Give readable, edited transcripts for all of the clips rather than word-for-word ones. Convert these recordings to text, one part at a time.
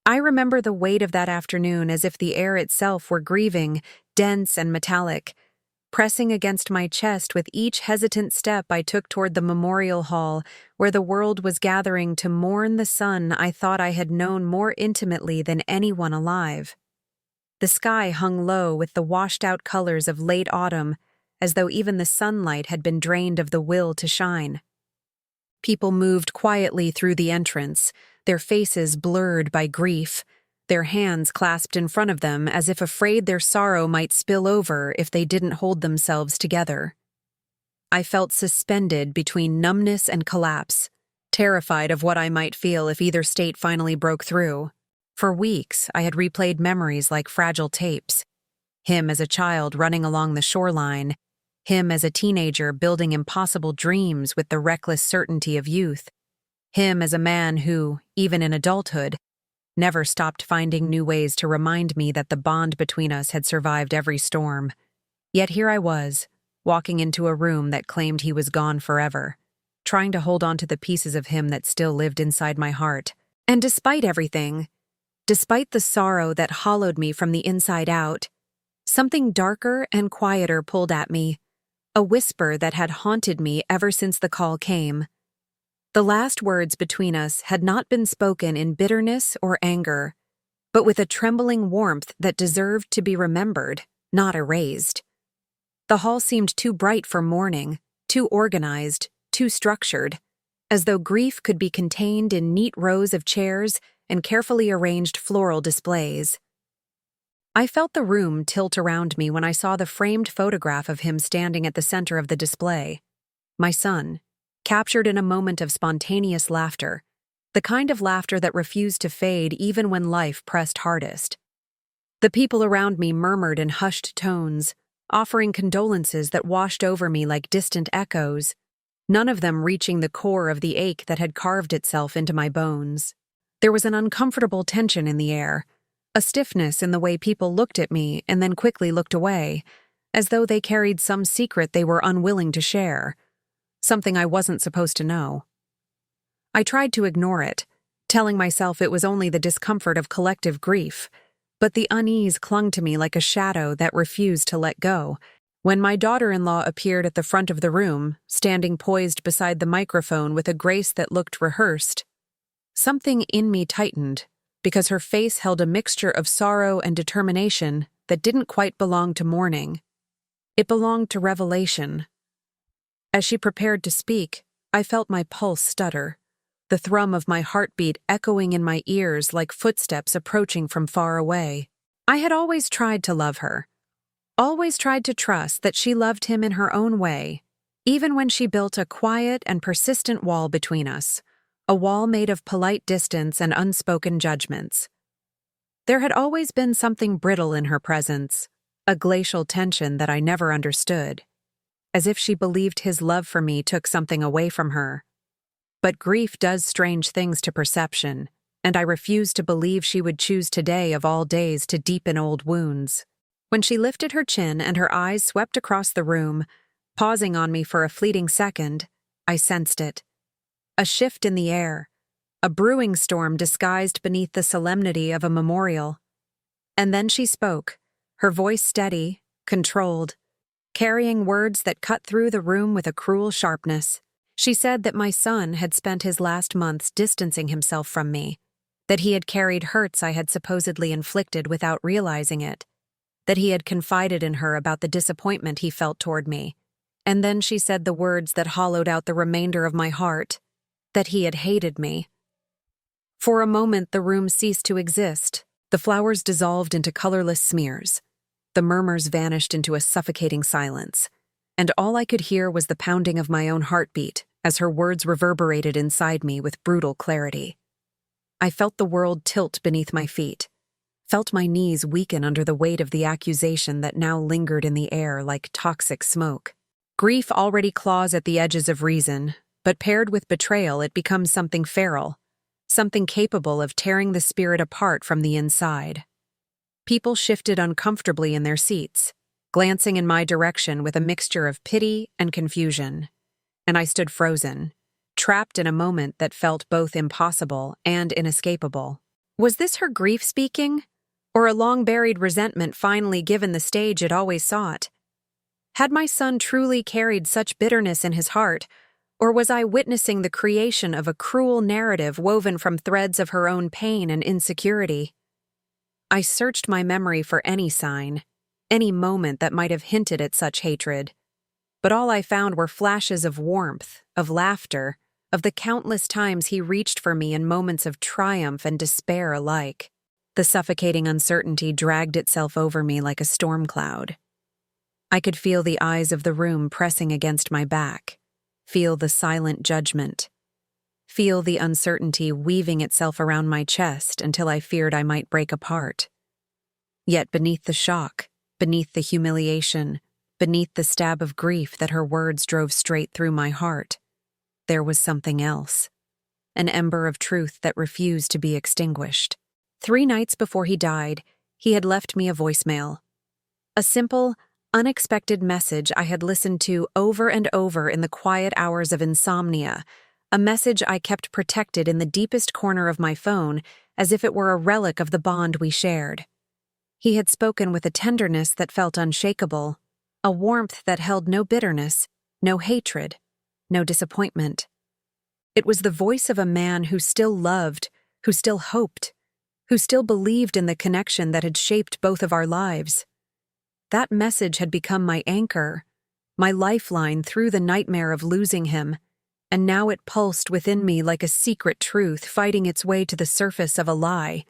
I remember the weight of that afternoon as if the air itself were grieving, dense and metallic, pressing against my chest with each hesitant step I took toward the memorial hall where the world was gathering to mourn the son I thought I had known more intimately than anyone alive. The sky hung low with the washed-out colors of late autumn, as though even the sunlight had been drained of the will to shine. People moved quietly through the entrance, their faces blurred by grief, their hands clasped in front of them as if afraid their sorrow might spill over if they didn't hold themselves together. I felt suspended between numbness and collapse, terrified of what I might feel if either state finally broke through. For weeks, I had replayed memories like fragile tapes. Him as a child running along the shoreline, him as a teenager building impossible dreams with the reckless certainty of youth, him as a man who, even in adulthood, never stopped finding new ways to remind me that the bond between us had survived every storm. Yet here I was, walking into a room that claimed he was gone forever, trying to hold on to the pieces of him that still lived inside my heart. And despite everything, despite the sorrow that hollowed me from the inside out, something darker and quieter pulled at me, a whisper that had haunted me ever since the call came. The last words between us had not been spoken in bitterness or anger, but with a trembling warmth that deserved to be remembered, not erased. The hall seemed too bright for mourning, too organized, too structured, as though grief could be contained in neat rows of chairs and carefully arranged floral displays. I felt the room tilt around me when I saw the framed photograph of him standing at the center of the display. My son, captured in a moment of spontaneous laughter, the kind of laughter that refused to fade even when life pressed hardest. The people around me murmured in hushed tones, offering condolences that washed over me like distant echoes, none of them reaching the core of the ache that had carved itself into my bones. There was an uncomfortable tension in the air, a stiffness in the way people looked at me and then quickly looked away, as though they carried some secret they were unwilling to share, something I wasn't supposed to know. I tried to ignore it, telling myself it was only the discomfort of collective grief, but the unease clung to me like a shadow that refused to let go. When my daughter-in-law appeared at the front of the room, standing poised beside the microphone with a grace that looked rehearsed, something in me tightened, because her face held a mixture of sorrow and determination that didn't quite belong to mourning. It belonged to revelation. As she prepared to speak, I felt my pulse stutter, the thrum of my heartbeat echoing in my ears like footsteps approaching from far away. I had always tried to love her, always tried to trust that she loved him in her own way, even when she built a quiet and persistent wall between us, a wall made of polite distance and unspoken judgments. There had always been something brittle in her presence, a glacial tension that I never understood, as if she believed his love for me took something away from her. But grief does strange things to perception, and I refused to believe she would choose today of all days to deepen old wounds. When she lifted her chin and her eyes swept across the room, pausing on me for a fleeting second, I sensed it. A shift in the air, a brewing storm disguised beneath the solemnity of a memorial. And then she spoke, her voice steady, controlled, carrying words that cut through the room with a cruel sharpness. She said that my son had spent his last months distancing himself from me, that he had carried hurts I had supposedly inflicted without realizing it, that he had confided in her about the disappointment he felt toward me. And then she said the words that hollowed out the remainder of my heart, that he had hated me. For a moment the room ceased to exist. The flowers dissolved into colorless smears. The murmurs vanished into a suffocating silence, and all I could hear was the pounding of my own heartbeat as her words reverberated inside me with brutal clarity. I felt the world tilt beneath my feet, felt my knees weaken under the weight of the accusation that now lingered in the air like toxic smoke. Grief already claws at the edges of reason, but paired with betrayal it becomes something feral, something capable of tearing the spirit apart from the inside. People shifted uncomfortably in their seats, glancing in my direction with a mixture of pity and confusion, and I stood frozen, trapped in a moment that felt both impossible and inescapable. Was this her grief speaking? Or a long-buried resentment finally given the stage it always sought? Had my son truly carried such bitterness in his heart, or was I witnessing the creation of a cruel narrative woven from threads of her own pain and insecurity? I searched my memory for any sign, any moment that might have hinted at such hatred, but all I found were flashes of warmth, of laughter, of the countless times he reached for me in moments of triumph and despair alike. The suffocating uncertainty dragged itself over me like a storm cloud. I could feel the eyes of the room pressing against my back, feel the silent judgment, feel the uncertainty weaving itself around my chest until I feared I might break apart. Yet beneath the shock, beneath the humiliation, beneath the stab of grief that her words drove straight through my heart, there was something else, an ember of truth that refused to be extinguished. 3 nights before he died, he had left me a voicemail. A simple, unexpected message I had listened to over and over in the quiet hours of insomnia, a message I kept protected in the deepest corner of my phone as if it were a relic of the bond we shared. He had spoken with a tenderness that felt unshakable, a warmth that held no bitterness, no hatred, no disappointment. It was the voice of a man who still loved, who still hoped, who still believed in the connection that had shaped both of our lives. That message had become my anchor, my lifeline through the nightmare of losing him, and now it pulsed within me like a secret truth fighting its way to the surface of a lie.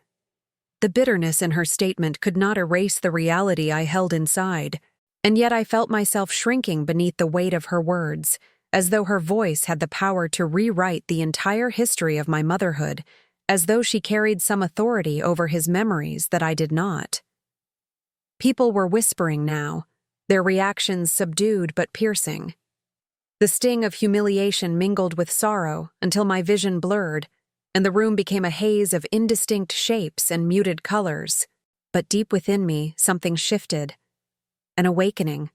The bitterness in her statement could not erase the reality I held inside, and yet I felt myself shrinking beneath the weight of her words, as though her voice had the power to rewrite the entire history of my motherhood, as though she carried some authority over his memories that I did not. People were whispering now, their reactions subdued but piercing. The sting of humiliation mingled with sorrow until my vision blurred, and the room became a haze of indistinct shapes and muted colors. But deep within me, something shifted. An awakening,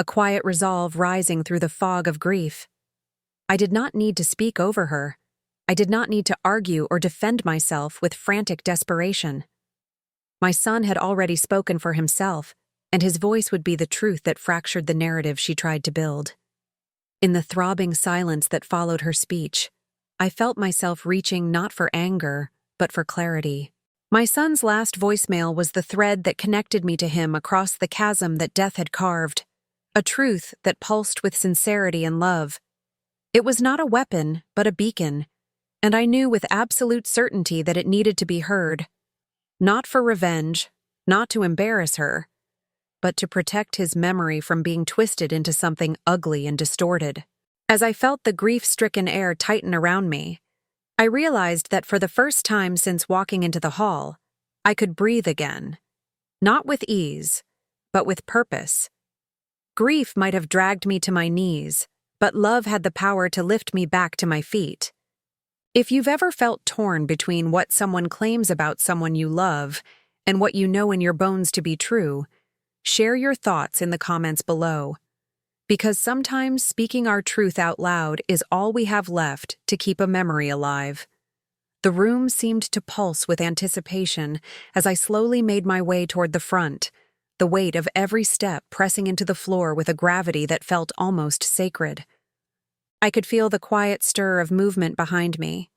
a quiet resolve rising through the fog of grief. I did not need to speak over her. I did not need to argue or defend myself with frantic desperation. My son had already spoken for himself, and his voice would be the truth that fractured the narrative she tried to build. In the throbbing silence that followed her speech, I felt myself reaching not for anger, but for clarity. My son's last voicemail was the thread that connected me to him across the chasm that death had carved, a truth that pulsed with sincerity and love. It was not a weapon, but a beacon, and I knew with absolute certainty that it needed to be heard. Not for revenge, not to embarrass her, but to protect his memory from being twisted into something ugly and distorted. As I felt the grief-stricken air tighten around me, I realized that for the first time since walking into the hall, I could breathe again. Not with ease, but with purpose. Grief might have dragged me to my knees, but love had the power to lift me back to my feet. If you've ever felt torn between what someone claims about someone you love and what you know in your bones to be true, share your thoughts in the comments below. Because sometimes speaking our truth out loud is all we have left to keep a memory alive. The room seemed to pulse with anticipation as I slowly made my way toward the front, the weight of every step pressing into the floor with a gravity that felt almost sacred. I could feel the quiet stir of movement behind me,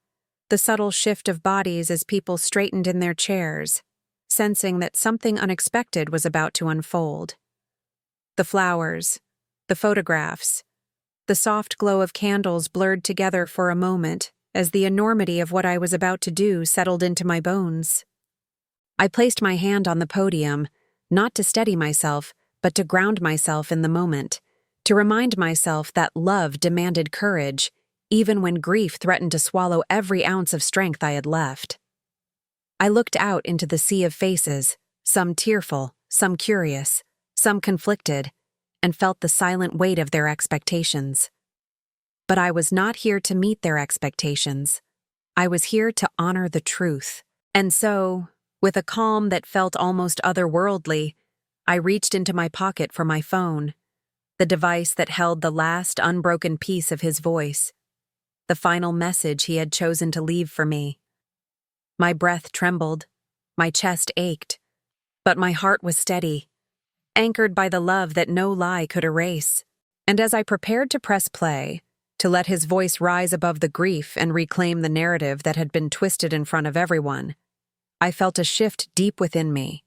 the subtle shift of bodies as people straightened in their chairs, sensing that something unexpected was about to unfold. The flowers, the photographs, the soft glow of candles blurred together for a moment as the enormity of what I was about to do settled into my bones. I placed my hand on the podium, not to steady myself, but to ground myself in the moment, to remind myself that love demanded courage, even when grief threatened to swallow every ounce of strength I had left. I looked out into the sea of faces, some tearful, some curious, some conflicted, and felt the silent weight of their expectations. But I was not here to meet their expectations. I was here to honor the truth. And so, with a calm that felt almost otherworldly, I reached into my pocket for my phone, the device that held the last unbroken piece of his voice, the final message he had chosen to leave for me. My breath trembled, my chest ached, but my heart was steady, anchored by the love that no lie could erase. And as I prepared to press play, to let his voice rise above the grief and reclaim the narrative that had been twisted in front of everyone, I felt a shift deep within me,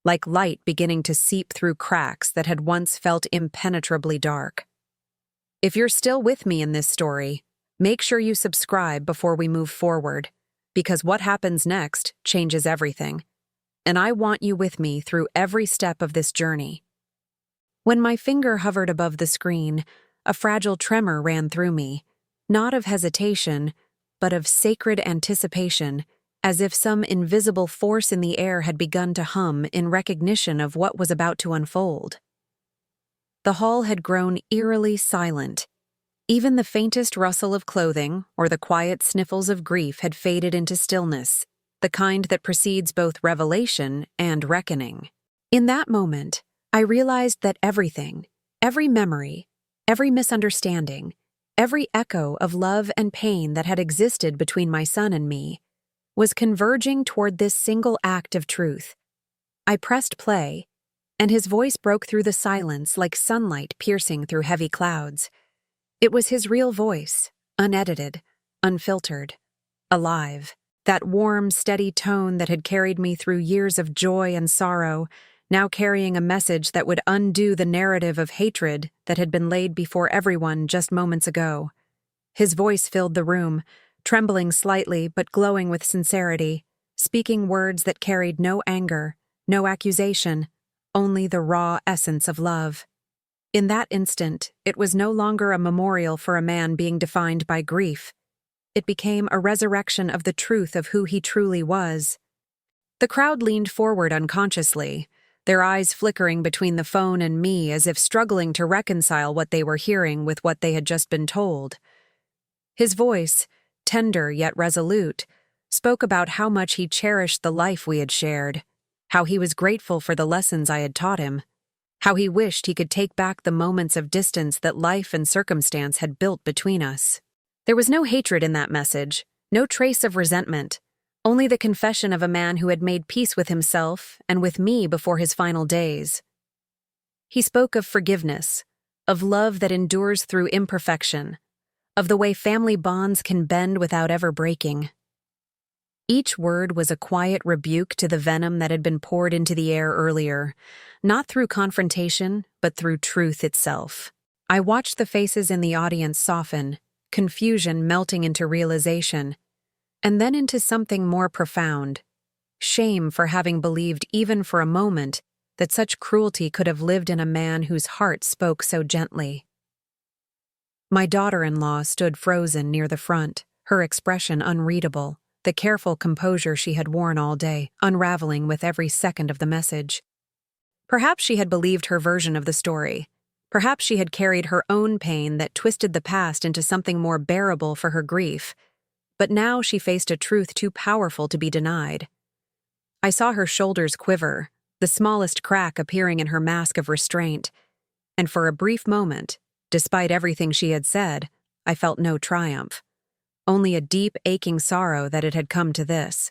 like light beginning to seep through cracks that had once felt impenetrably dark. If you're still with me in this story, make sure you subscribe before we move forward, because what happens next changes everything, and I want you with me through every step of this journey. When my finger hovered above the screen, a fragile tremor ran through me, not of hesitation, but of sacred anticipation, as if some invisible force in the air had begun to hum in recognition of what was about to unfold. The hall had grown eerily silent. Even the faintest rustle of clothing or the quiet sniffles of grief had faded into stillness, the kind that precedes both revelation and reckoning. In that moment, I realized that everything, every memory, every misunderstanding, every echo of love and pain that had existed between my son and me, was converging toward this single act of truth. I pressed play, and his voice broke through the silence like sunlight piercing through heavy clouds. It was his real voice, unedited, unfiltered, alive. That warm, steady tone that had carried me through years of joy and sorrow, now carrying a message that would undo the narrative of hatred that had been laid before everyone just moments ago. His voice filled the room, trembling slightly but glowing with sincerity, speaking words that carried no anger, no accusation, only the raw essence of love. In that instant, it was no longer a memorial for a man being defined by grief. It became a resurrection of the truth of who he truly was. The crowd leaned forward unconsciously, their eyes flickering between the phone and me as if struggling to reconcile what they were hearing with what they had just been told. His voice, tender yet resolute, spoke about how much he cherished the life we had shared, how he was grateful for the lessons I had taught him, how he wished he could take back the moments of distance that life and circumstance had built between us. There was no hatred in that message, no trace of resentment, only the confession of a man who had made peace with himself and with me before his final days. He spoke of forgiveness, of love that endures through imperfection, of the way family bonds can bend without ever breaking. Each word was a quiet rebuke to the venom that had been poured into the air earlier, not through confrontation, but through truth itself. I watched the faces in the audience soften, confusion melting into realization, and then into something more profound, shame for having believed even for a moment that such cruelty could have lived in a man whose heart spoke so gently. My daughter-in-law stood frozen near the front, her expression unreadable, the careful composure she had worn all day, unraveling with every second of the message. Perhaps she had believed her version of the story. Perhaps she had carried her own pain that twisted the past into something more bearable for her grief, but now she faced a truth too powerful to be denied. I saw her shoulders quiver, the smallest crack appearing in her mask of restraint, and for a brief moment, despite everything she had said, I felt no triumph, only a deep, aching sorrow that it had come to this.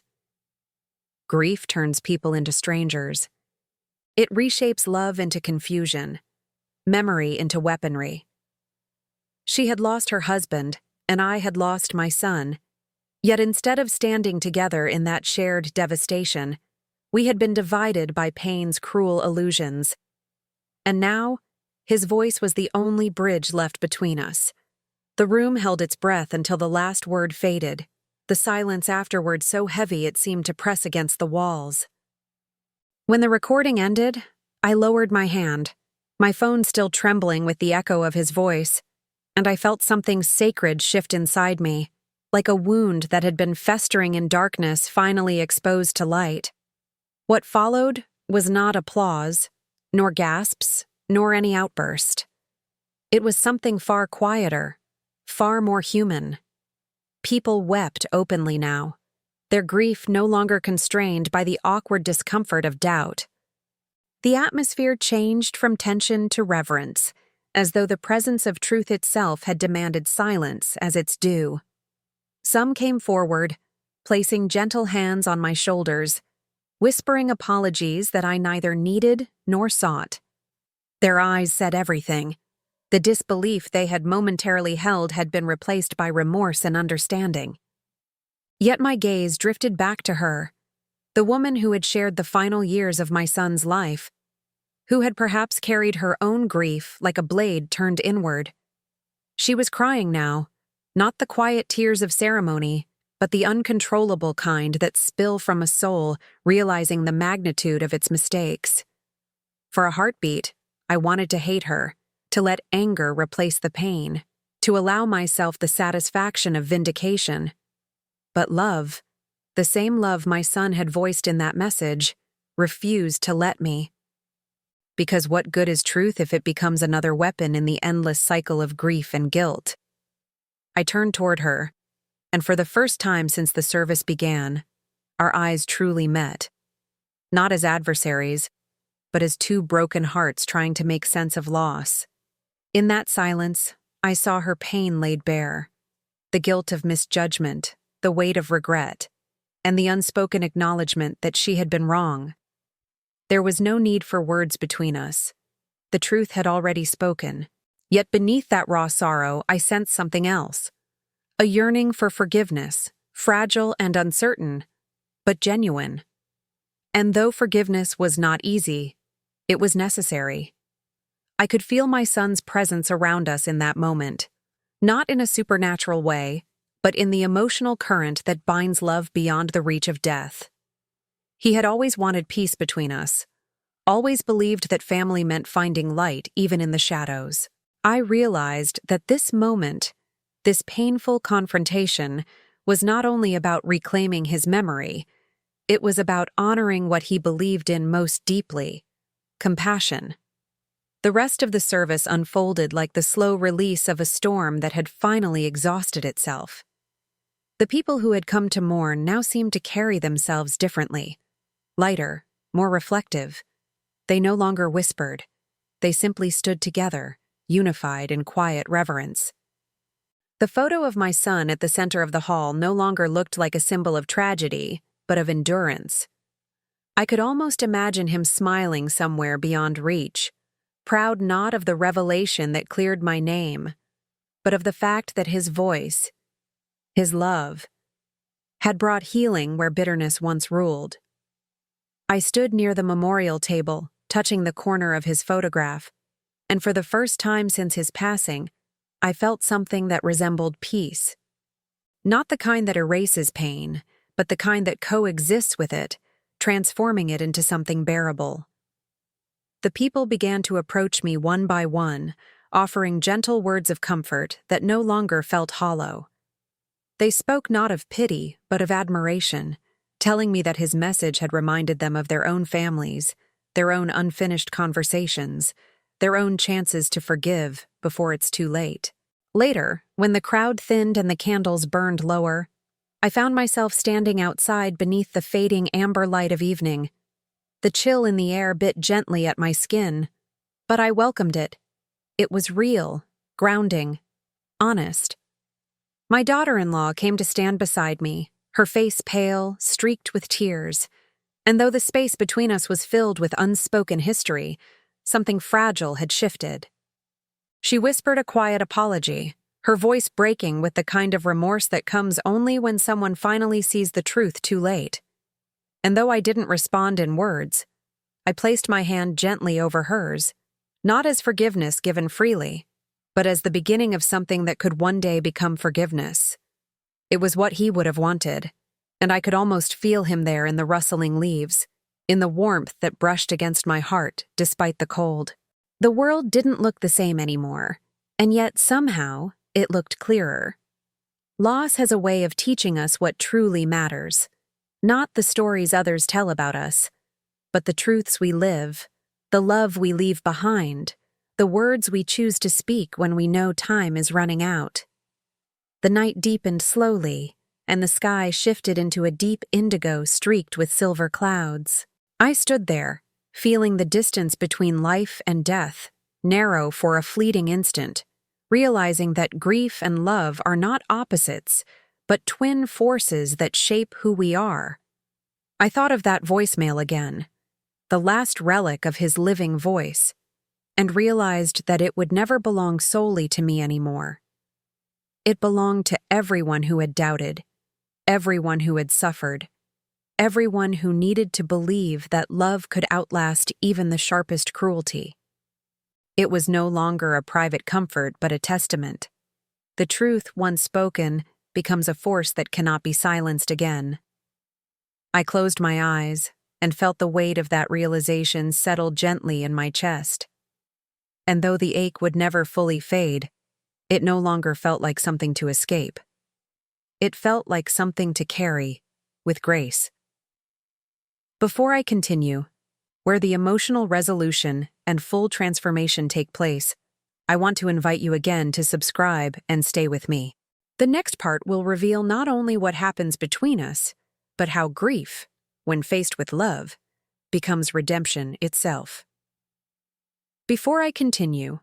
Grief turns people into strangers. It reshapes love into confusion, memory into weaponry. She had lost her husband, and I had lost my son. Yet instead of standing together in that shared devastation, we had been divided by pain's cruel illusions. And now, his voice was the only bridge left between us. The room held its breath until the last word faded, the silence afterward so heavy it seemed to press against the walls. When the recording ended, I lowered my hand, my phone still trembling with the echo of his voice, and I felt something sacred shift inside me, like a wound that had been festering in darkness finally exposed to light. What followed was not applause, nor gasps, nor any outburst. It was something far quieter, far more human. People wept openly now, their grief no longer constrained by the awkward discomfort of doubt. The atmosphere changed from tension to reverence, as though the presence of truth itself had demanded silence as its due. Some came forward, placing gentle hands on my shoulders, whispering apologies that I neither needed nor sought. Their eyes said everything. The disbelief they had momentarily held had been replaced by remorse and understanding. Yet my gaze drifted back to her, the woman who had shared the final years of my son's life, who had perhaps carried her own grief like a blade turned inward. She was crying now, not the quiet tears of ceremony, but the uncontrollable kind that spill from a soul realizing the magnitude of its mistakes. For a heartbeat, I wanted to hate her, to let anger replace the pain, to allow myself the satisfaction of vindication. But love, the same love my son had voiced in that message, refused to let me. Because what good is truth if it becomes another weapon in the endless cycle of grief and guilt? I turned toward her, and for the first time since the service began, our eyes truly met. Not as adversaries, but as two broken hearts trying to make sense of loss. In that silence, I saw her pain laid bare, the guilt of misjudgment, the weight of regret, and the unspoken acknowledgement that she had been wrong. There was no need for words between us. The truth had already spoken. Yet beneath that raw sorrow, I sensed something else. A yearning for forgiveness, fragile and uncertain, but genuine. And though forgiveness was not easy, it was necessary. I could feel my son's presence around us in that moment, not in a supernatural way, but in the emotional current that binds love beyond the reach of death. He had always wanted peace between us, always believed that family meant finding light even in the shadows. I realized that this moment, this painful confrontation, was not only about reclaiming his memory, it was about honoring what he believed in most deeply: compassion. The rest of the service unfolded like the slow release of a storm that had finally exhausted itself. The people who had come to mourn now seemed to carry themselves differently, lighter, more reflective. They no longer whispered. They simply stood together, unified in quiet reverence. The photo of my son at the center of the hall no longer looked like a symbol of tragedy, but of endurance. I could almost imagine him smiling somewhere beyond reach, proud not of the revelation that cleared my name, but of the fact that his voice, his love, had brought healing where bitterness once ruled. I stood near the memorial table, touching the corner of his photograph, and for the first time since his passing, I felt something that resembled peace. Not the kind that erases pain, but the kind that coexists with it, transforming it into something bearable. The people began to approach me one by one, offering gentle words of comfort that no longer felt hollow. They spoke not of pity, but of admiration, telling me that his message had reminded them of their own families, their own unfinished conversations, their own chances to forgive before it's too late. Later, when the crowd thinned and the candles burned lower, I found myself standing outside beneath the fading amber light of evening. The chill in the air bit gently at my skin, but I welcomed it. It was real, grounding, honest. My daughter-in-law came to stand beside me, her face pale, streaked with tears, and though the space between us was filled with unspoken history, something fragile had shifted. She whispered a quiet apology, her voice breaking with the kind of remorse that comes only when someone finally sees the truth too late. And though I didn't respond in words, I placed my hand gently over hers, not as forgiveness given freely, but as the beginning of something that could one day become forgiveness. It was what he would have wanted, and I could almost feel him there in the rustling leaves, in the warmth that brushed against my heart despite the cold. The world didn't look the same anymore, and yet somehow it looked clearer. Loss has a way of teaching us what truly matters. Not the stories others tell about us, but the truths we live, the love we leave behind, the words we choose to speak when we know time is running out. The night deepened slowly, and the sky shifted into a deep indigo streaked with silver clouds. I stood there, feeling the distance between life and death narrow for a fleeting instant, realizing that grief and love are not opposites, but twin forces that shape who we are. I thought of that voicemail again, the last relic of his living voice, and realized that it would never belong solely to me anymore. It belonged to everyone who had doubted, everyone who had suffered, everyone who needed to believe that love could outlast even the sharpest cruelty. It was no longer a private comfort but a testament. The truth, once spoken, becomes a force that cannot be silenced again. I closed my eyes and felt the weight of that realization settle gently in my chest. And though the ache would never fully fade, it no longer felt like something to escape. It felt like something to carry, with grace. Before I continue, where the emotional resolution and full transformation take place, I want to invite you again to subscribe and stay with me. The next part will reveal not only what happens between us, but how grief, when faced with love, becomes redemption itself. Before I continue,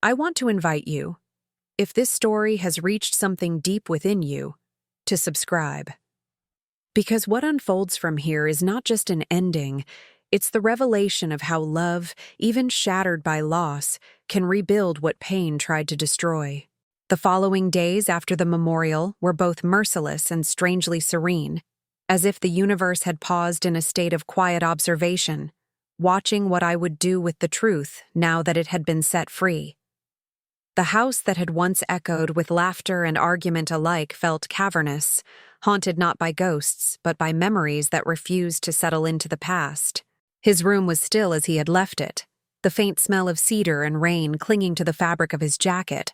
I want to invite you, if this story has reached something deep within you, to subscribe. Because what unfolds from here is not just an ending, it's the revelation of how love, even shattered by loss, can rebuild what pain tried to destroy. The following days after the memorial were both merciless and strangely serene, as if the universe had paused in a state of quiet observation, watching what I would do with the truth now that it had been set free. The house that had once echoed with laughter and argument alike felt cavernous, haunted not by ghosts, but by memories that refused to settle into the past. His room was still as he had left it, the faint smell of cedar and rain clinging to the fabric of his jacket,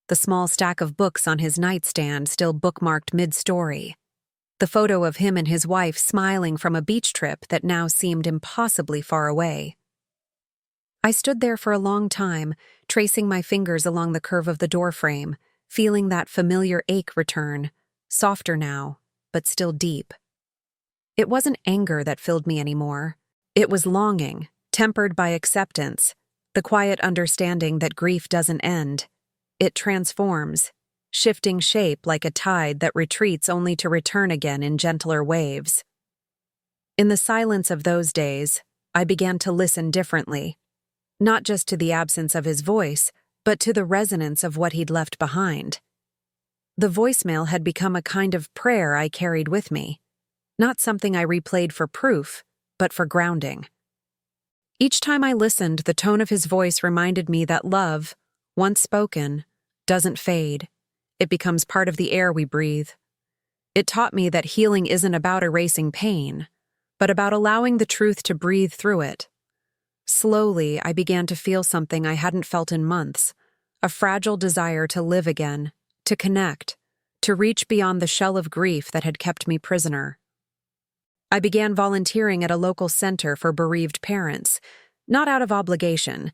the small stack of books on his nightstand still bookmarked mid-story, the photo of him and his wife smiling from a beach trip that now seemed impossibly far away. I stood there for a long time, tracing my fingers along the curve of the doorframe, feeling that familiar ache return, softer now, but still deep. It wasn't anger that filled me anymore. It was longing, tempered by acceptance, the quiet understanding that grief doesn't end. It transforms, shifting shape like a tide that retreats only to return again in gentler waves. In the silence of those days, I began to listen differently. Not just to the absence of his voice, but to the resonance of what he'd left behind. The voicemail had become a kind of prayer I carried with me, not something I replayed for proof, but for grounding. Each time I listened, the tone of his voice reminded me that love, once spoken, doesn't fade. It becomes part of the air we breathe. It taught me that healing isn't about erasing pain, but about allowing the truth to breathe through it. Slowly, I began to feel something I hadn't felt in months, a fragile desire to live again, to connect, to reach beyond the shell of grief that had kept me prisoner. I began volunteering at a local center for bereaved parents, not out of obligation,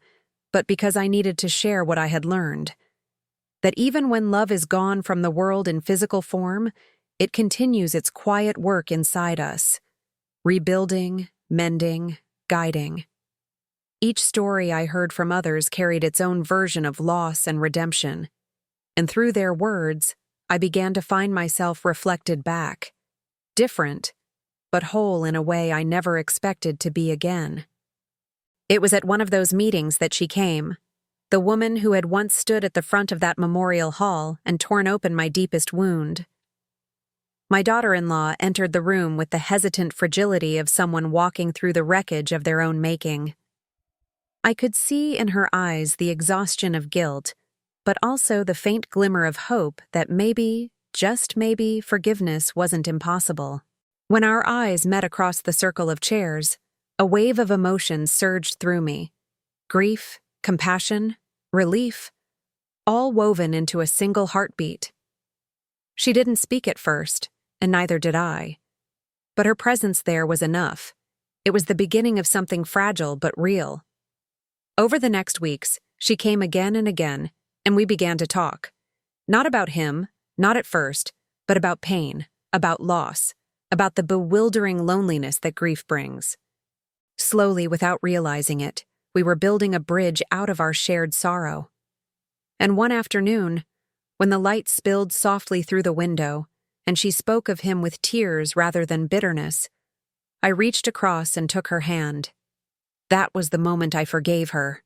but because I needed to share what I had learned. That even when love is gone from the world in physical form, it continues its quiet work inside us, rebuilding, mending, guiding. Each story I heard from others carried its own version of loss and redemption, and through their words, I began to find myself reflected back, different, but whole in a way I never expected to be again. It was at one of those meetings that she came, the woman who had once stood at the front of that memorial hall and torn open my deepest wound. My daughter-in-law entered the room with the hesitant fragility of someone walking through the wreckage of their own making. I could see in her eyes the exhaustion of guilt, but also the faint glimmer of hope that maybe, just maybe, forgiveness wasn't impossible. When our eyes met across the circle of chairs, a wave of emotion surged through me. Grief, compassion, relief, all woven into a single heartbeat. She didn't speak at first, and neither did I. But her presence there was enough. It was the beginning of something fragile but real. Over the next weeks, she came again and again, and we began to talk. Not about him, not at first, but about pain, about loss, about the bewildering loneliness that grief brings. Slowly, without realizing it, we were building a bridge out of our shared sorrow. And one afternoon, when the light spilled softly through the window, and she spoke of him with tears rather than bitterness. I reached across and took her hand. That was the moment I forgave her.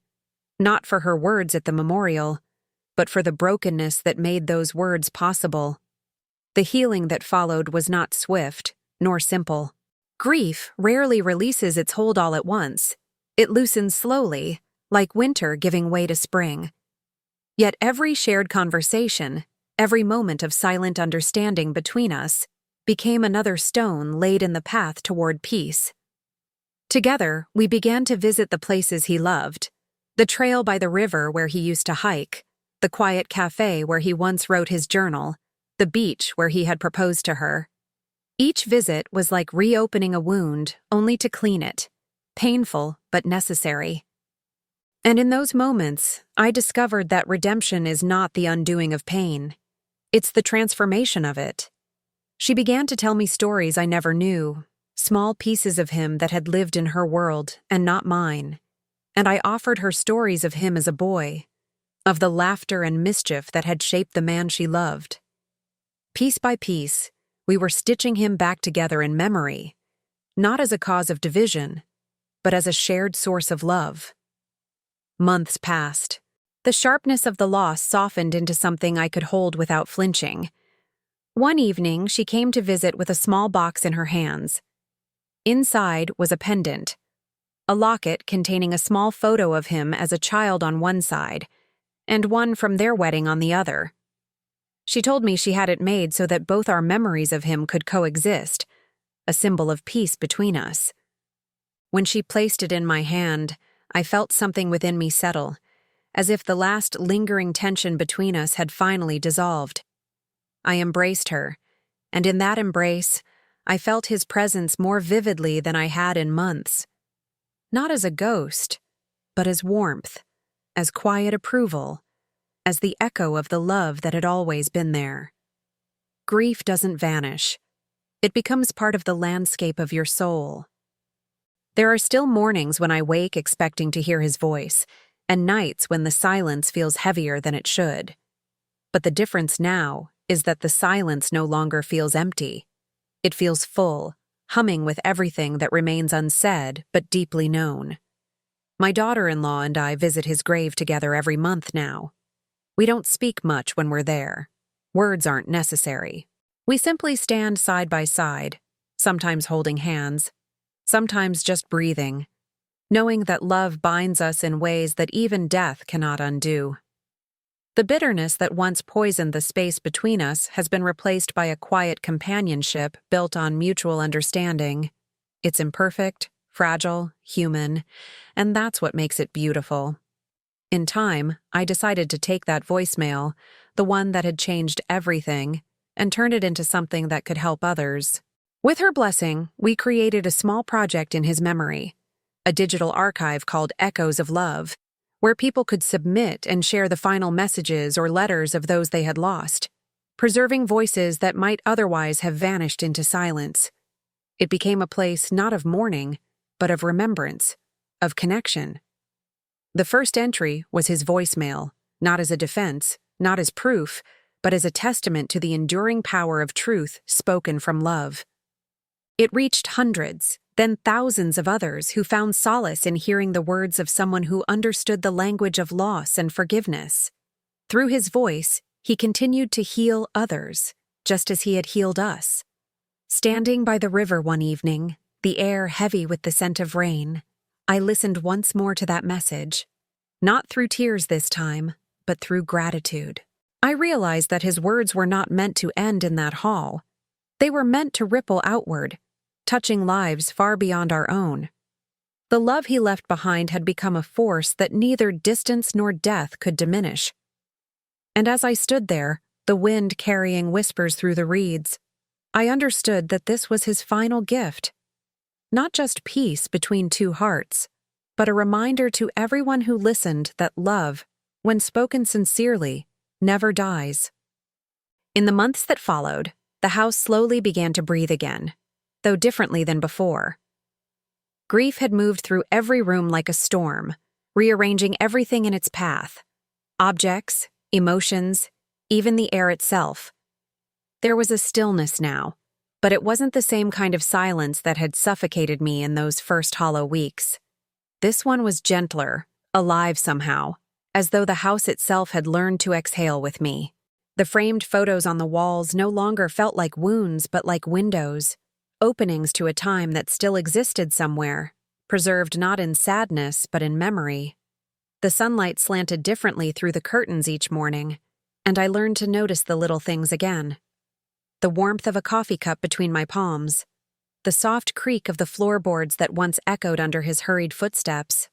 Not for her words at the memorial, but for the brokenness that made those words possible. The healing that followed was not swift, nor simple. Grief rarely releases its hold all at once. It loosens slowly, like winter giving way to spring. Yet every shared conversation, every moment of silent understanding between us, became another stone laid in the path toward peace. Together, we began to visit the places he loved: the trail by the river where he used to hike, the quiet cafe where he once wrote his journal, the beach where he had proposed to her. Each visit was like reopening a wound, only to clean it. Painful, but necessary. And in those moments, I discovered that redemption is not the undoing of pain. It's the transformation of it. She began to tell me stories I never knew, small pieces of him that had lived in her world and not mine. And I offered her stories of him as a boy, of the laughter and mischief that had shaped the man she loved. Piece by piece, we were stitching him back together in memory, not as a cause of division, but as a shared source of love. Months passed. The sharpness of the loss softened into something I could hold without flinching. One evening, she came to visit with a small box in her hands. Inside was a pendant, a locket containing a small photo of him as a child on one side, and one from their wedding on the other. She told me she had it made so that both our memories of him could coexist, a symbol of peace between us. When she placed it in my hand, I felt something within me settle, as if the last lingering tension between us had finally dissolved. I embraced her, and in that embrace, I felt his presence more vividly than I had in months. Not as a ghost, but as warmth, as quiet approval, as the echo of the love that had always been there. Grief doesn't vanish. It becomes part of the landscape of your soul. There are still mornings when I wake expecting to hear his voice, and nights when the silence feels heavier than it should. But the difference now is that the silence no longer feels empty. It feels full, humming with everything that remains unsaid but deeply known. My daughter-in-law and I visit his grave together every month now. We don't speak much when we're there. Words aren't necessary. We simply stand side by side, sometimes holding hands, sometimes just breathing, knowing that love binds us in ways that even death cannot undo. The bitterness that once poisoned the space between us has been replaced by a quiet companionship built on mutual understanding. It's imperfect, fragile, human, and that's what makes it beautiful. In time, I decided to take that voicemail, the one that had changed everything, and turn it into something that could help others. With her blessing, we created a small project in his memory, a digital archive called Echoes of Love, where people could submit and share the final messages or letters of those they had lost, preserving voices that might otherwise have vanished into silence. It became a place not of mourning, but of remembrance, of connection. The first entry was his voicemail, not as a defense, not as proof, but as a testament to the enduring power of truth spoken from love. It reached hundreds, then thousands of others who found solace in hearing the words of someone who understood the language of loss and forgiveness. Through his voice, he continued to heal others, just as he had healed us. Standing by the river one evening, the air heavy with the scent of rain, I listened once more to that message, not through tears this time, but through gratitude. I realized that his words were not meant to end in that hall. They were meant to ripple outward, touching lives far beyond our own. The love he left behind had become a force that neither distance nor death could diminish. And as I stood there, the wind carrying whispers through the reeds, I understood that this was his final gift. Not just peace between two hearts, but a reminder to everyone who listened that love, when spoken sincerely, never dies. In the months that followed, the house slowly began to breathe again, though differently than before. Grief had moved through every room like a storm, rearranging everything in its path: objects, emotions, even the air itself. There was a stillness now, but it wasn't the same kind of silence that had suffocated me in those first hollow weeks. This one was gentler, alive somehow, as though the house itself had learned to exhale with me. The framed photos on the walls no longer felt like wounds but like windows, openings to a time that still existed somewhere, preserved not in sadness but in memory. The sunlight slanted differently through the curtains each morning, and I learned to notice the little things again. The warmth of a coffee cup between my palms, the soft creak of the floorboards that once echoed under his hurried footsteps.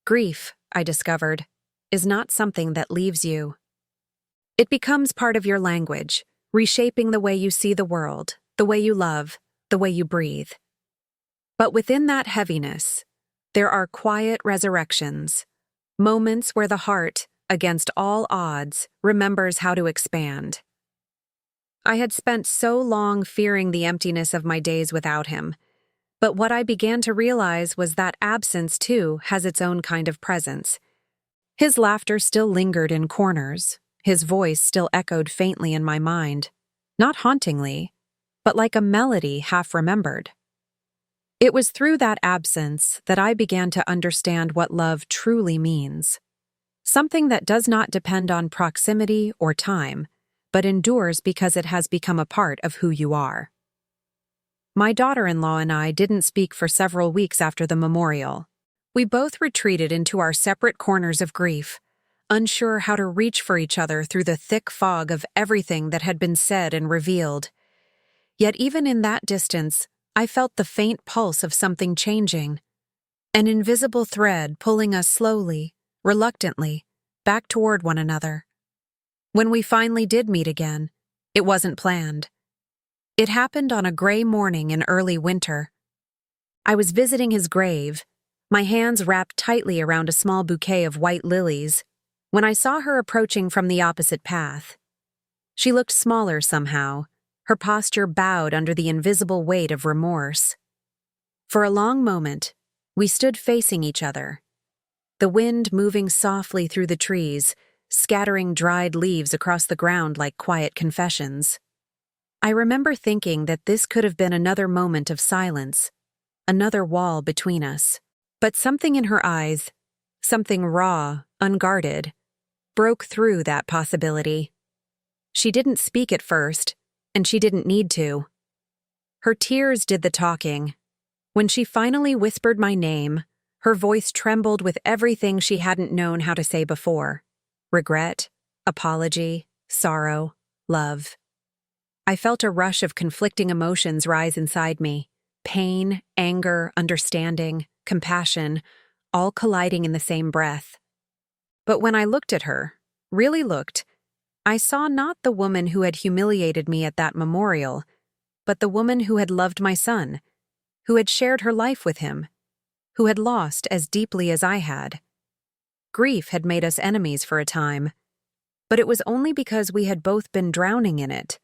Grief, I discovered, is not something that leaves you. It becomes part of your language, reshaping the way you see the world, the way you love, the way you breathe. But within that heaviness, there are quiet resurrections, moments where the heart, against all odds, remembers how to expand. I had spent so long fearing the emptiness of my days without him, but what I began to realize was that absence, too, has its own kind of presence. His laughter still lingered in corners, his voice still echoed faintly in my mind, not hauntingly, but like a melody half-remembered. It was through that absence that I began to understand what love truly means. Something that does not depend on proximity or time, but endures because it has become a part of who you are. My daughter-in-law and I didn't speak for several weeks after the memorial. We both retreated into our separate corners of grief, unsure how to reach for each other through the thick fog of everything that had been said and revealed. Yet even in that distance, I felt the faint pulse of something changing, an invisible thread pulling us slowly, reluctantly, back toward one another. When we finally did meet again, it wasn't planned. It happened on a gray morning in early winter. I was visiting his grave, my hands wrapped tightly around a small bouquet of white lilies, when I saw her approaching from the opposite path. She looked smaller somehow, her posture bowed under the invisible weight of remorse. For a long moment, we stood facing each other, the wind moving softly through the trees, scattering dried leaves across the ground like quiet confessions. I remember thinking that this could have been another moment of silence, another wall between us. But something in her eyes, something raw, unguarded, broke through that possibility. She didn't speak at first, and she didn't need to. Her tears did the talking. When she finally whispered my name, her voice trembled with everything she hadn't known how to say before: regret, apology, sorrow, love. I felt a rush of conflicting emotions rise inside me: pain, anger, understanding, compassion, all colliding in the same breath. But when I looked at her, really looked, I saw not the woman who had humiliated me at that memorial, but the woman who had loved my son, who had shared her life with him, who had lost as deeply as I had. Grief had made us enemies for a time, but it was only because we had both been drowning in it.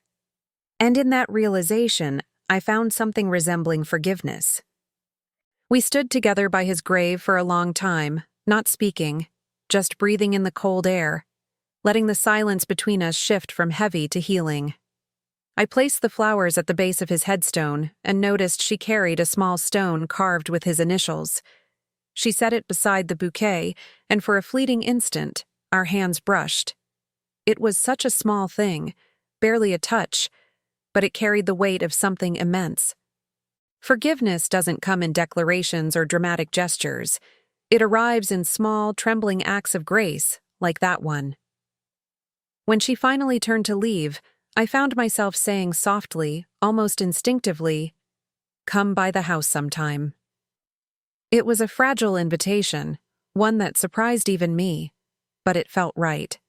And in that realization, I found something resembling forgiveness. We stood together by his grave for a long time, not speaking, just breathing in the cold air, letting the silence between us shift from heavy to healing. I placed the flowers at the base of his headstone and noticed she carried a small stone carved with his initials. She set it beside the bouquet, and for a fleeting instant, our hands brushed. It was such a small thing, barely a touch, but it carried the weight of something immense. Forgiveness doesn't come in declarations or dramatic gestures. It arrives in small, trembling acts of grace, like that one. When she finally turned to leave, I found myself saying softly, almost instinctively, "Come by the house sometime." It was a fragile invitation, one that surprised even me, but it felt right.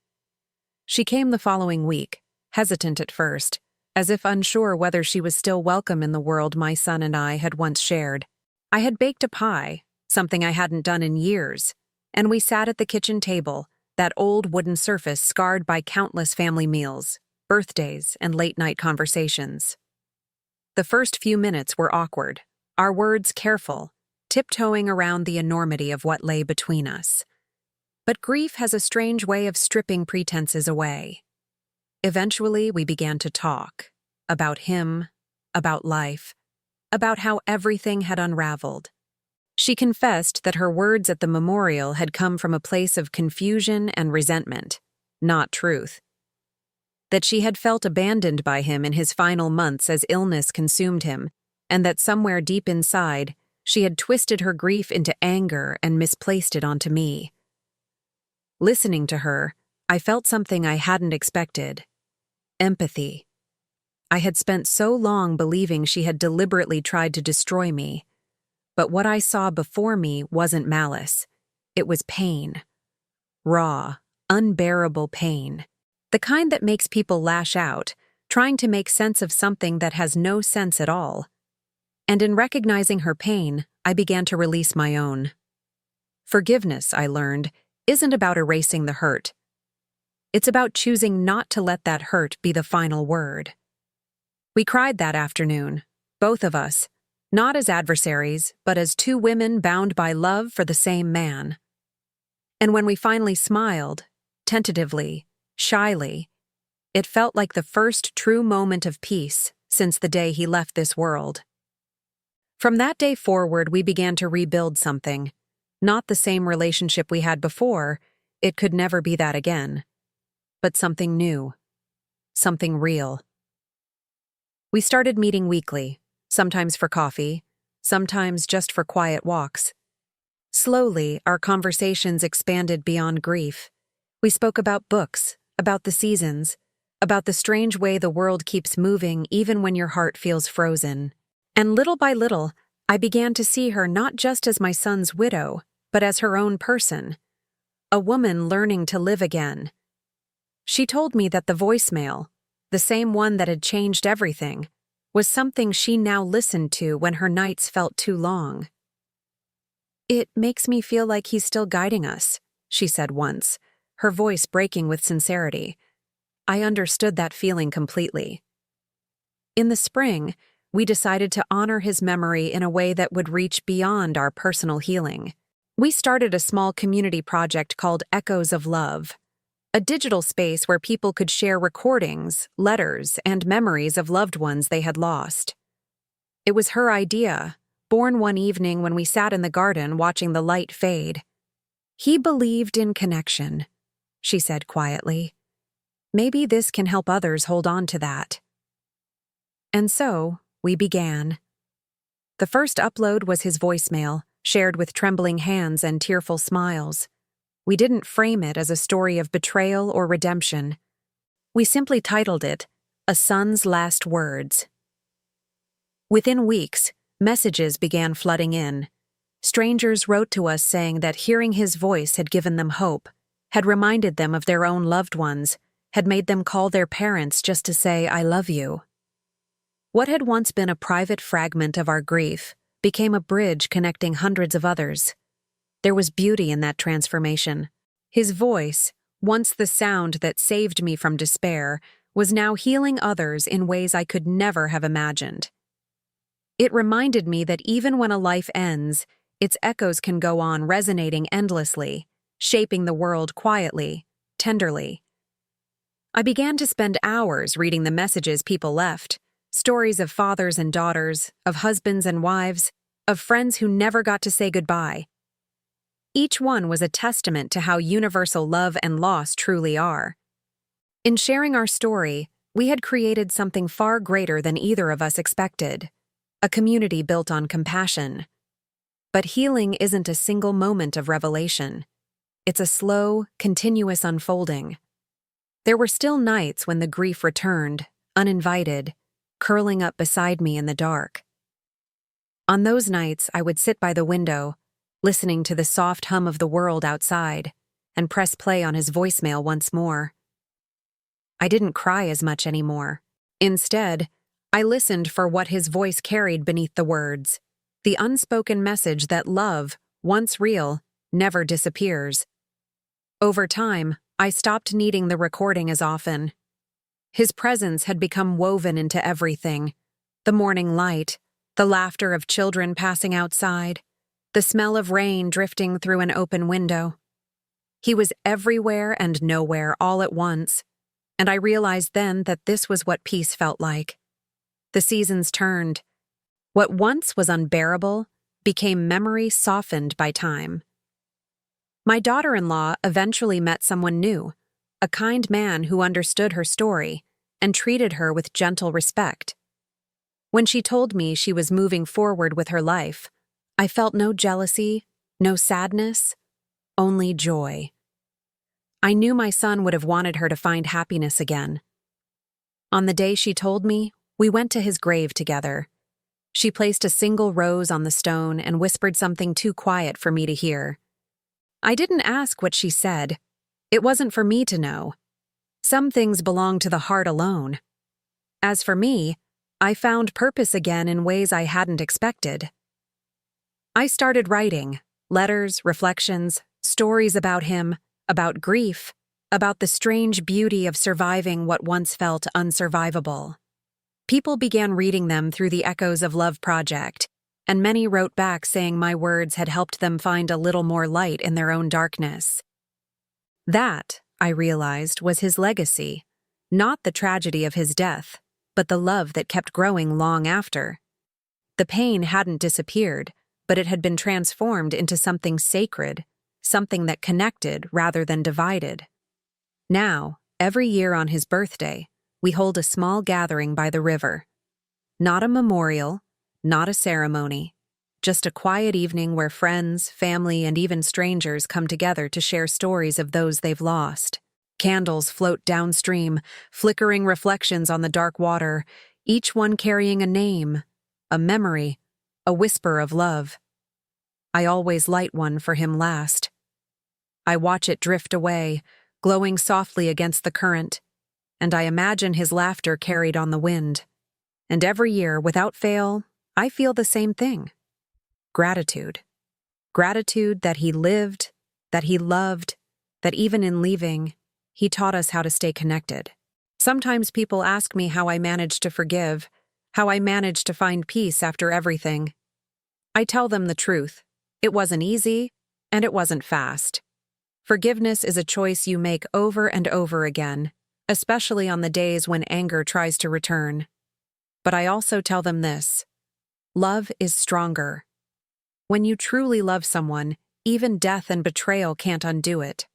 She came the following week, hesitant at first, as if unsure whether she was still welcome in the world my son and I had once shared. I had baked a pie, something I hadn't done in years, and we sat at the kitchen table, that old wooden surface scarred by countless family meals, birthdays, and late-night conversations. The first few minutes were awkward, our words careful, tiptoeing around the enormity of what lay between us. But grief has a strange way of stripping pretenses away. Eventually, we began to talk about him, about life, about how everything had unraveled. She confessed that her words at the memorial had come from a place of confusion and resentment, not truth. That she had felt abandoned by him in his final months as illness consumed him, and that somewhere deep inside, she had twisted her grief into anger and misplaced it onto me. Listening to her, I felt something I hadn't expected: empathy. I had spent so long believing she had deliberately tried to destroy me. But what I saw before me wasn't malice. It was pain. Raw, unbearable pain. The kind that makes people lash out, trying to make sense of something that has no sense at all. And in recognizing her pain, I began to release my own. Forgiveness, I learned, isn't about erasing the hurt. It's about choosing not to let that hurt be the final word. We cried that afternoon, both of us, not as adversaries, but as two women bound by love for the same man. And when we finally smiled, tentatively, shyly, it felt like the first true moment of peace since the day he left this world. From that day forward, we began to rebuild something. Not the same relationship we had before, it could never be that again. But something new. Something real. We started meeting weekly, sometimes for coffee, sometimes just for quiet walks. Slowly, our conversations expanded beyond grief. We spoke about books, about the seasons, about the strange way the world keeps moving even when your heart feels frozen. And little by little, I began to see her not just as my son's widow, but as her own person. A woman learning to live again. She told me that the voicemail, the same one that had changed everything, was something she now listened to when her nights felt too long. "It makes me feel like he's still guiding us," she said once, her voice breaking with sincerity. I understood that feeling completely. In the spring, we decided to honor his memory in a way that would reach beyond our personal healing. We started a small community project called Echoes of Love, a digital space where people could share recordings, letters, and memories of loved ones they had lost. It was her idea, born one evening when we sat in the garden watching the light fade. "He believed in connection," she said quietly. "Maybe this can help others hold on to that." And so, we began. The first upload was his voicemail, shared with trembling hands and tearful smiles. We didn't frame it as a story of betrayal or redemption. We simply titled it, "A Son's Last Words." Within weeks, messages began flooding in. Strangers wrote to us saying that hearing his voice had given them hope, had reminded them of their own loved ones, had made them call their parents just to say, "I love you." What had once been a private fragment of our grief became a bridge connecting hundreds of others. There was beauty in that transformation. His voice, once the sound that saved me from despair, was now healing others in ways I could never have imagined. It reminded me that even when a life ends, its echoes can go on resonating endlessly, shaping the world quietly, tenderly. I began to spend hours reading the messages people left. Stories of fathers and daughters, of husbands and wives, of friends who never got to say goodbye. Each one was a testament to how universal love and loss truly are. In sharing our story, we had created something far greater than either of us expected, a community built on compassion. But healing isn't a single moment of revelation. It's a slow, continuous unfolding. There were still nights when the grief returned, uninvited, curling up beside me in the dark. On those nights, I would sit by the window, listening to the soft hum of the world outside, and press play on his voicemail once more. I didn't cry as much anymore. Instead, I listened for what his voice carried beneath the words, the unspoken message that love, once real, never disappears. Over time, I stopped needing the recording as often. His presence had become woven into everything: the morning light, the laughter of children passing outside, the smell of rain drifting through an open window. He was everywhere and nowhere all at once, And I realized then that this was what peace felt like. The seasons turned. What once was unbearable became memory softened by time. My daughter-in-law eventually met someone new, a kind man who understood her story and treated her with gentle respect. When she told me she was moving forward with her life, I felt no jealousy, no sadness, only joy. I knew my son would have wanted her to find happiness again. On the day she told me, we went to his grave together. She placed a single rose on the stone and whispered something too quiet for me to hear. I didn't ask what she said. It wasn't for me to know. Some things belong to the heart alone. As for me, I found purpose again in ways I hadn't expected. I started writing letters, reflections, stories about him, about grief, about the strange beauty of surviving what once felt unsurvivable. People began reading them through the Echoes of Love project, and many wrote back saying my words had helped them find a little more light in their own darkness. That, I realized, was his legacy, not the tragedy of his death, but the love that kept growing long after. The pain hadn't disappeared, but it had been transformed into something sacred, something that connected rather than divided. Now, every year on his birthday, we hold a small gathering by the river. Not a memorial, not a ceremony, just a quiet evening where friends, family, and even strangers come together to share stories of those they've lost. Candles float downstream, flickering reflections on the dark water, each one carrying a name, a memory, a whisper of love. I always light one for him last. I watch it drift away, glowing softly against the current, and I imagine his laughter carried on the wind. And every year, without fail, I feel the same thing. Gratitude. Gratitude that he lived, that he loved, that even in leaving, he taught us how to stay connected. Sometimes people ask me how I managed to forgive, how I managed to find peace after everything. I tell them the truth. It wasn't easy, and it wasn't fast. Forgiveness is a choice you make over and over again, especially on the days when anger tries to return. But I also tell them this: love is stronger. When you truly love someone, even death and betrayal can't undo it.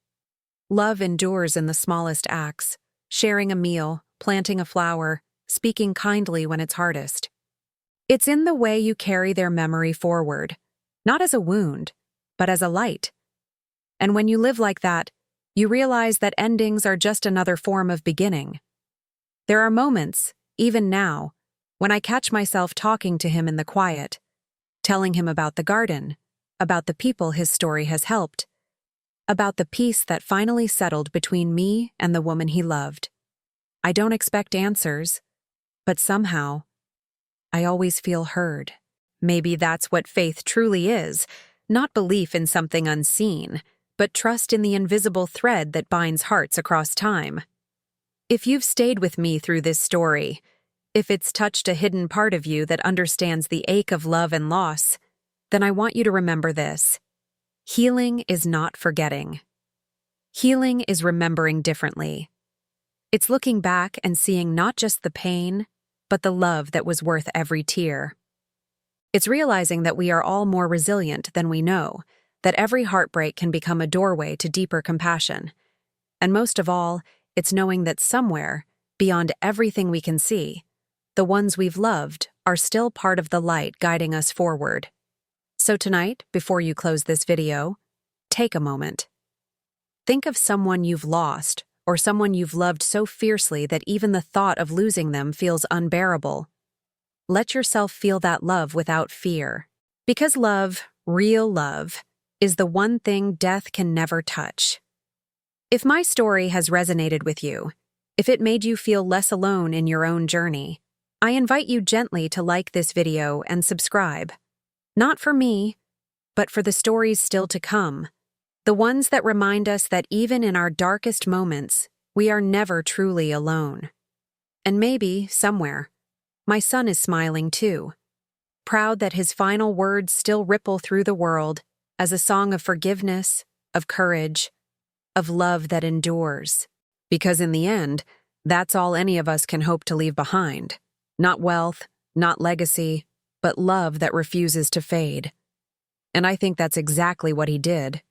Love endures in the smallest acts, sharing a meal, planting a flower, speaking kindly when it's hardest. It's in the way you carry their memory forward, not as a wound, but as a light. And when you live like that, you realize that endings are just another form of beginning. There are moments, even now, when I catch myself talking to him in the quiet, telling him about the garden, about the people his story has helped, about the peace that finally settled between me and the woman he loved. I don't expect answers, but somehow, I always feel heard. Maybe that's what faith truly is, not belief in something unseen, but trust in the invisible thread that binds hearts across time. If you've stayed with me through this story, if it's touched a hidden part of you that understands the ache of love and loss, then I want you to remember this. Healing is not forgetting. Healing is remembering differently. It's looking back and seeing not just the pain, but the love that was worth every tear. It's realizing that we are all more resilient than we know, that every heartbreak can become a doorway to deeper compassion. And most of all, it's knowing that somewhere, beyond everything we can see, the ones we've loved are still part of the light guiding us forward. So tonight, before you close this video, take a moment. Think of someone you've lost, or someone you've loved so fiercely that even the thought of losing them feels unbearable. Let yourself feel that love without fear. Because love, real love, is the one thing death can never touch. If my story has resonated with you, if it made you feel less alone in your own journey, I invite you gently to like this video and subscribe. Not for me, but for the stories still to come, the ones that remind us that even in our darkest moments, we are never truly alone. And maybe, somewhere, my son is smiling too, proud that his final words still ripple through the world as a song of forgiveness, of courage, of love that endures. Because in the end, That's all any of us can hope to leave behind. Not wealth, not legacy, but love that refuses to fade. And I think that's exactly what he did.